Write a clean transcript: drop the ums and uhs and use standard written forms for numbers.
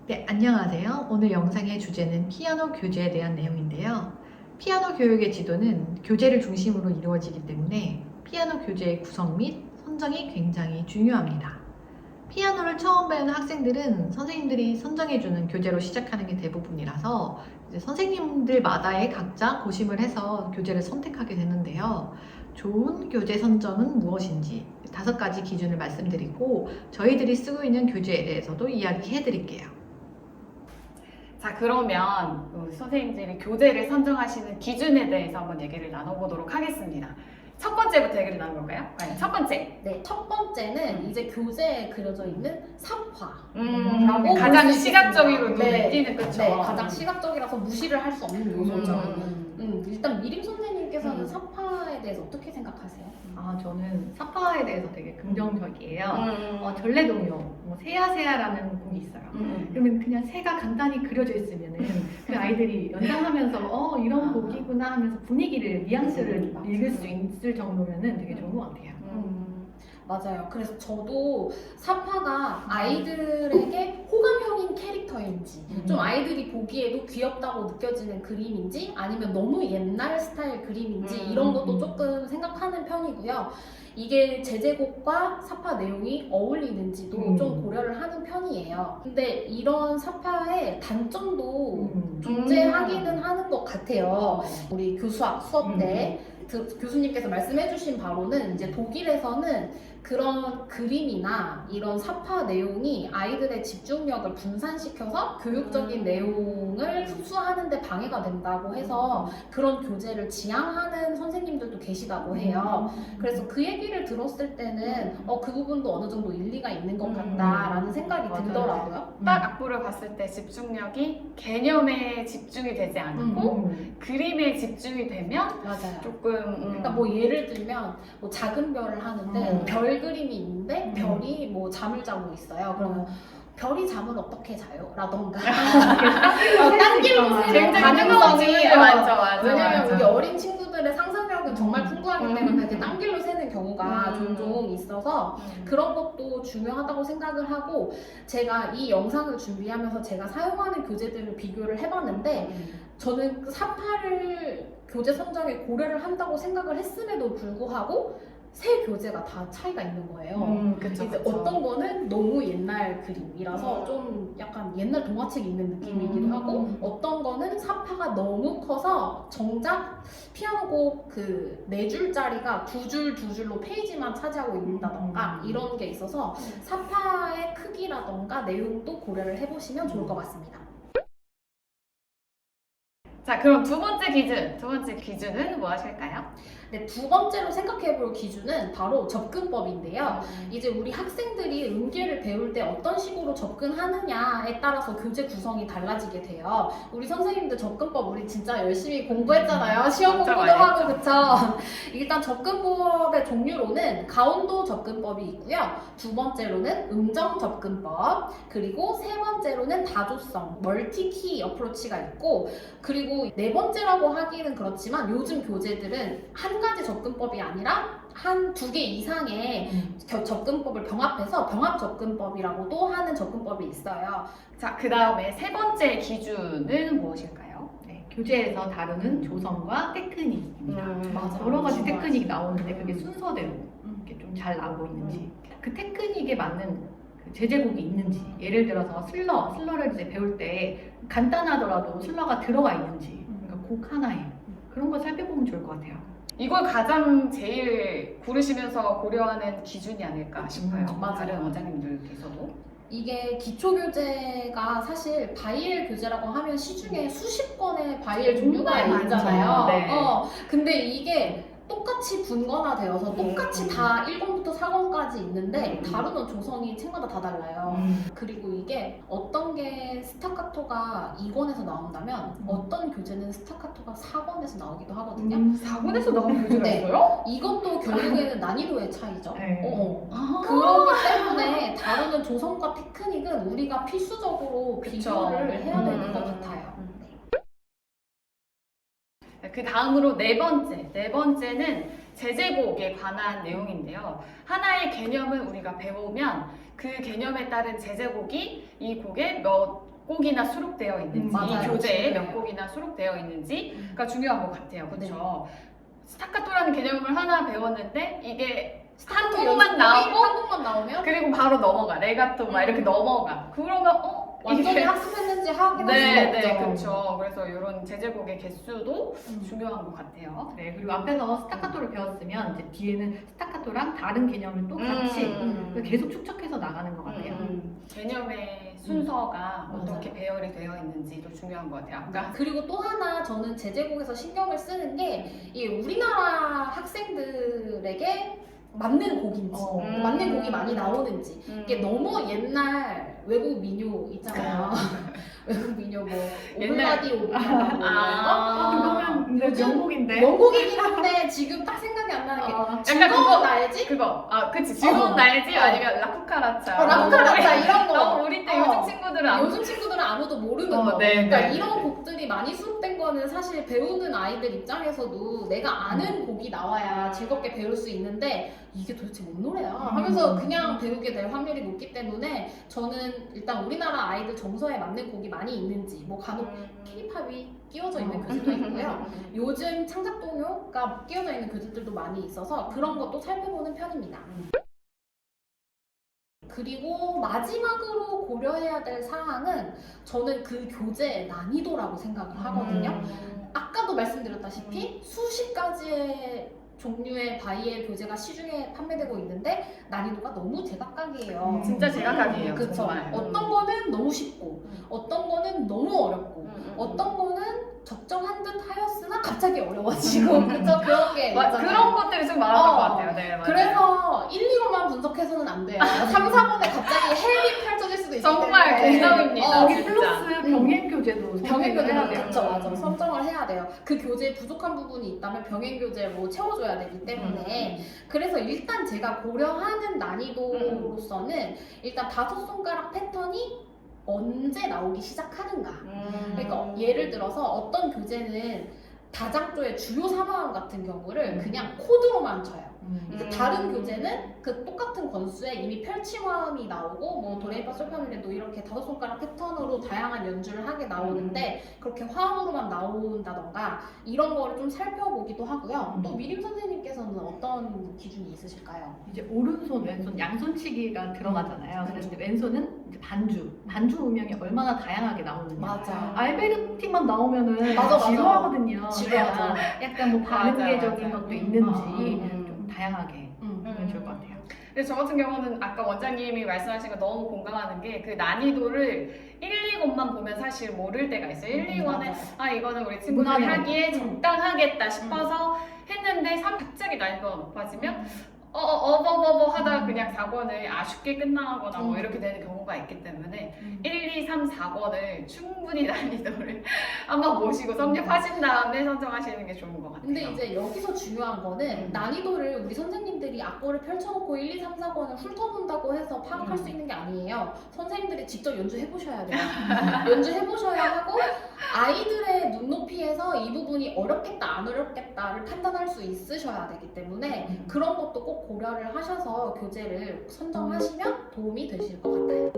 네, 안녕하세요. 오늘 영상의 주제는 피아노 교재에 대한 내용인데요. 피아노 교육의 지도는 교재를 중심으로 이루어지기 때문에 피아노 교재의 구성 및 선정이 굉장히 중요합니다. 피아노를 처음 배우는 학생들은 선생님들이 선정해주는 교재로 시작하는 게 대부분이라서 이제 선생님들마다의 각자 고심을 해서 교재를 선택하게 되는데요. 좋은 교재 선정은 무엇인지 5가지 기준을 말씀드리고 저희들이 쓰고 있는 교재에 대해서도 이야기해 드릴게요. 자, 그러면 우리 선생님들이 교재를 선정하시는 기준에 대해서 한번 얘기를 나눠보도록 하겠습니다. 첫 번째부터 얘기를 나눠볼까요? 네, 첫 번째. 네, 첫 번째는 이제 교재에 그려져 있는 삽화라고 가장 볼수 시각적으로 있습니다. 눈에 띄는, 그쵸? 네, 가장 시각적이라서 무시를 할 수 없는 요소죠. 일단 미림 선생님께서는 음. 삽화에 대해서 어떻게 생각하세요? 저는 사파에 대해서 되게 긍정적이에요. 전래동요, 새야새야라는 곡이 있어요. 그러면 그냥 새가 간단히 그려져 있으면은 그 아이들이 연상하면서 이런 곡이구나 하면서 분위기를, 뉘앙스를 읽을 수 있을 정도면은 되게 좋은 것 같아요. 맞아요. 그래서 저도 삽화가 아이들에게 호감형인 캐릭터인지, 좀 아이들이 보기에도 귀엽다고 느껴지는 그림인지, 아니면 너무 옛날 스타일 그림인지, 이런 것도 조금 생각하는 편이고요. 이게 제제곡과 삽화 내용이 어울리는지도 좀 고려를 하는 편이에요. 근데 이런 삽화의 단점도 존재하기는 하는 것 같아요. 우리 교수학 수업 때 교수님께서 말씀해주신 바로는 이제 독일에서는 그런 그림이나 이런 삽화 내용이 아이들의 집중력을 분산시켜서 교육적인 내용을 흡수하는 데 방해가 된다고 해서 그런 교재를 지향하는 선생님들도 계시다고 해요. 그래서 그 얘기를 들었을 때는 그 부분도 어느 정도 일리가 있는 것 같다라는 생각이 맞아요. 들더라고요. 딱 악보를 봤을 때 집중력이 개념에 집중이 되지 않고 그림에 집중이 되면 맞아요. 조금 그러니까 뭐 예를 들면 뭐 작은 별을 하는데 별 그림이 있는데 별이 뭐 잠을 자고 있어요. 그러면 별이 잠을 어떻게 자요? 라던가 딴길로 새는 가능성이 맞죠. 왜냐면 우리 어린 친구들의 상상력은 정말 풍부하기 때문에 이렇게 딴길로 새는 경우가 종종 있어서 그런 것도 중요하다고 생각을 하고, 제가 이 영상을 준비하면서 제가 사용하는 교재들을 비교를 해봤는데 저는 그 삽화를 교재 선정에 고려를 한다고 생각을 했음에도 불구하고 세 교재가 다 차이가 있는 거예요. 그쵸, 이제 그쵸. 어떤 거는 너무 옛날 그림이라서 좀 약간 옛날 동화책 읽는 느낌이기도 하고, 어떤 거는 삽화가 너무 커서 정작 피아노곡 그 4줄짜리가 2줄로 페이지만 차지하고 있다던가 이런 게 있어서 삽화의 크기라던가 내용도 고려를 해보시면 좋을 것 같습니다. 자, 그럼 두 번째 기준은 뭐 하실까요? 네, 두 번째로 생각해 볼 기준은 바로 접근법인데요. 이제 우리 학생들이 음계를 배울 때 어떤 식으로 접근하느냐에 따라서 교재 구성이 달라지게 돼요. 우리 선생님들 접근법 우리 진짜 열심히 공부했잖아요. 시험 진짜 공부도 많이 하고, 그쵸? 일단 접근법의 종류로는 가온도 접근법이 있고요. 두 번째로는 음정 접근법, 그리고 세 번째로는 다조성, 멀티키 어프로치가 있고, 그리고 네 번째라고 하기는 그렇지만 요즘 교재들은 한 가지 접근법이 아니라 한 2개 이상의 접근법을 병합해서 병합 접근법이라고도 하는 접근법이 있어요. 자, 그 다음에 세 번째 기준은 무엇일까요? 네, 교재에서 다루는 조성과 테크닉입니다. 맞아. 여러 가지 중요하지. 테크닉이 나오는데 그게 순서대로 이렇게 좀 잘 나오고 있는지, 그 테크닉에 맞는 그 제제곡이 있는지, 예를 들어서 슬러를 이제 배울 때 간단하더라도 슬러가 들어가 있는지, 그러니까 곡 하나에 그런 거 살펴보면 좋을 것 같아요. 이걸 가장 제일 고르시면서 고려하는 기준이 아닐까 싶어요. 맞아요. 다른 원장님들께서도. 이게 기초교재가 사실 바이엘 교재라고 하면 시중에 수십 권의 바이엘 종류가 정말 있잖아요. 많죠. 네. 근데 이게 똑같이 분권화되어서 똑같이 다 1권부터 4권까지 있는데 다루는 조성이 책마다 다 달라요. 그리고 이게 어떤 게 스타카토가 2권에서 나온다면 어떤 교재는 스타카토가 4권에서 나오기도 하거든요. 4권에서 나온 교재가 네. 있어요? 이것도 결국에는 난이도의 차이죠. 네. 그렇기 때문에 다루는 조성과 테크닉은 우리가 필수적으로 비교를 해야 되는 것 같아요. 그 다음으로 네 번째는 제제곡에 관한 내용인데요. 하나의 개념을 우리가 배우면 그 개념에 따른 제제곡이 이 곡의 몇 곡이나 수록되어 있는지, 이 맞아요. 교재에 몇 중요해요. 곡이나 수록되어 있는지가 중요한 것 같아요. 네. 그렇죠? 스타카토라는 개념을 하나 배웠는데 이게 한 스타트 곡만 나오고 한 곡만 나오면 그리고 바로 넘어가. 레가토 막 이렇게 넘어가. 그러면 완전히 이게 학습했는지 확인할 네, 수가 네, 없죠. 그렇죠. 그래서 이런 제제곡의 개수도 음. 중요한 것 같아요. 네, 그리고 앞에서 스타카토를 배웠으면 이제 뒤에는 스타카토랑 다른 개념을 또 같이 계속 축적해서 나가는 것 같아요. 개념의 순서가 맞아요. 어떻게 배열이 되어 있는지도 중요한 것 같아요. 아까 그리고 또 하나 저는 제제곡에서 신경을 쓰는 게 이 우리나라 학생들에게 맞는 곡인지 맞는 곡이 많이 나오는지 이게 너무 옛날 외국 민요 있잖아요. 외국 민요 뭐 옛날- 오블라디 오블라디 그거는 근데 요즘 명곡인데. 명곡이긴 한데 지금 딱 생각이 안 나는 게 약간 즐거운 그거 날지? 그거 그치 즐거운 날지 아니면 라쿠카라차 라쿠카라차 이런 거. 너무 우리 때 요즘 친구들은 안 요즘 친구들은 아무도 모르는 거. 네, 그러니까 네. 이런 곡들이 많이 수록된 거는 사실 배우는 아이들 입장에서도 내가 아는 곡이 나와야 즐겁게 배울 수 있는데 이게 도대체 뭔 노래야 하면서 그냥 배우게 될 확률이 높기 때문에 저는 일단 우리나라 아이들 정서에 맞는 곡이 많이 있는지 뭐 간혹 K-팝이 끼워져 있는 교재도 있고요. 요즘 창작동요가 끼워져 있는 교재들도 많이 있어서 그런 것도 살펴보는 편입니다. 그리고 마지막으로 고려해야 될 사항은 저는 그 교재의 난이도라고 생각을 하거든요. 아까도 말씀드렸다시피 수십 가지의 종류의 바이엘 교재가 시중에 판매되고 있는데 난이도가 너무 제각각이에요. 진짜 제각각이에요. 그쵸. 정말. 어떤 거는 너무 쉽고 어떤 거는 너무 어렵고 어떤 거는 적정한 듯 하였으나 갑자기 어려워지고 그쵸 그런 게 있잖아요. 그런 것들이 좀 많았던 것 같아요. 네, 맞아요. 그래서 1, 2호만 분석해서는 안 돼요. 3, 4번에 갑자기 헬이 펼쳐질 수도 있기 정말 때문에 공감입니다. 여기 진짜. 플러스 병행 교재도 병행 교재는 해야 돼요. 그쵸 맞아 선정을 해야 돼요. 그 교재에 부족한 부분이 있다면 병행 교재로 채워줘야 되기 때문에 그래서 일단 제가 고려하는 난이도로서는 일단 5손가락 패턴이 언제 나오기 시작하는가. 그러니까 예를 들어서 어떤 교재는 다장조의 주요 사마음 같은 경우를 그냥 코드로만 쳐요. 이제 다른 교재는 그 똑같은 권수에 이미 펼치화음이 나오고 뭐 도레미파 솔파미레도 이렇게 5손가락 패턴으로 다양한 연주를 하게 나오는데 그렇게 화음으로만 나온다던가 이런 거를 좀 살펴보기도 하고요. 또 미림 선생님께서는 어떤 기준이 있으실까요? 이제 오른손, 왼손, 양손치기가 들어가잖아요. 그래서 이제 왼손은 이제 반주 음영이 얼마나 다양하게 나오느냐. 맞아. 알베르티만 나오면은 맞아. 지루하거든요. 지루하죠. 약간 뭐 반응계적인 맞아. 것도 있는지 좀 좀 다양하게 하면 좋을 것 같아요. 근데 저 같은 경우는 아까 원장님이 말씀하신 거 너무 공감하는 게 그 난이도를 1, 2권만 보면 사실 모를 때가 있어요. 1, 2권에 이거는 우리 친구들이 무난해. 하기에 적당하겠다 싶어서 했는데 갑자기 난이도가 높아지면 하다가 그냥 4권을 아쉽게 끝나거나 뭐 이렇게 되는 경우가 있기 때문에 1, 2, 3, 4권을 충분히 난이도를 한번 보시고 섭렵하신 다음에 선정하시는 게 좋은 것 같아요. 근데 이제 여기서 중요한 거는 난이도를 우리 선생님들이 악보를 펼쳐놓고 1, 2, 3, 4권을 훑어본다고 해서 파악할 수 있는 게 아니에요. 선생님들이 직접 연주해보셔야 돼요. 연주해보셔야 하고 아이들의 눈높이에서 이 부분이 어렵겠다 안 어렵겠다를 판단할 수 있으셔야 되기 때문에 그런 것도 꼭 고려를 하셔서 교재를 선정하시면 도움이 되실 것 같아요.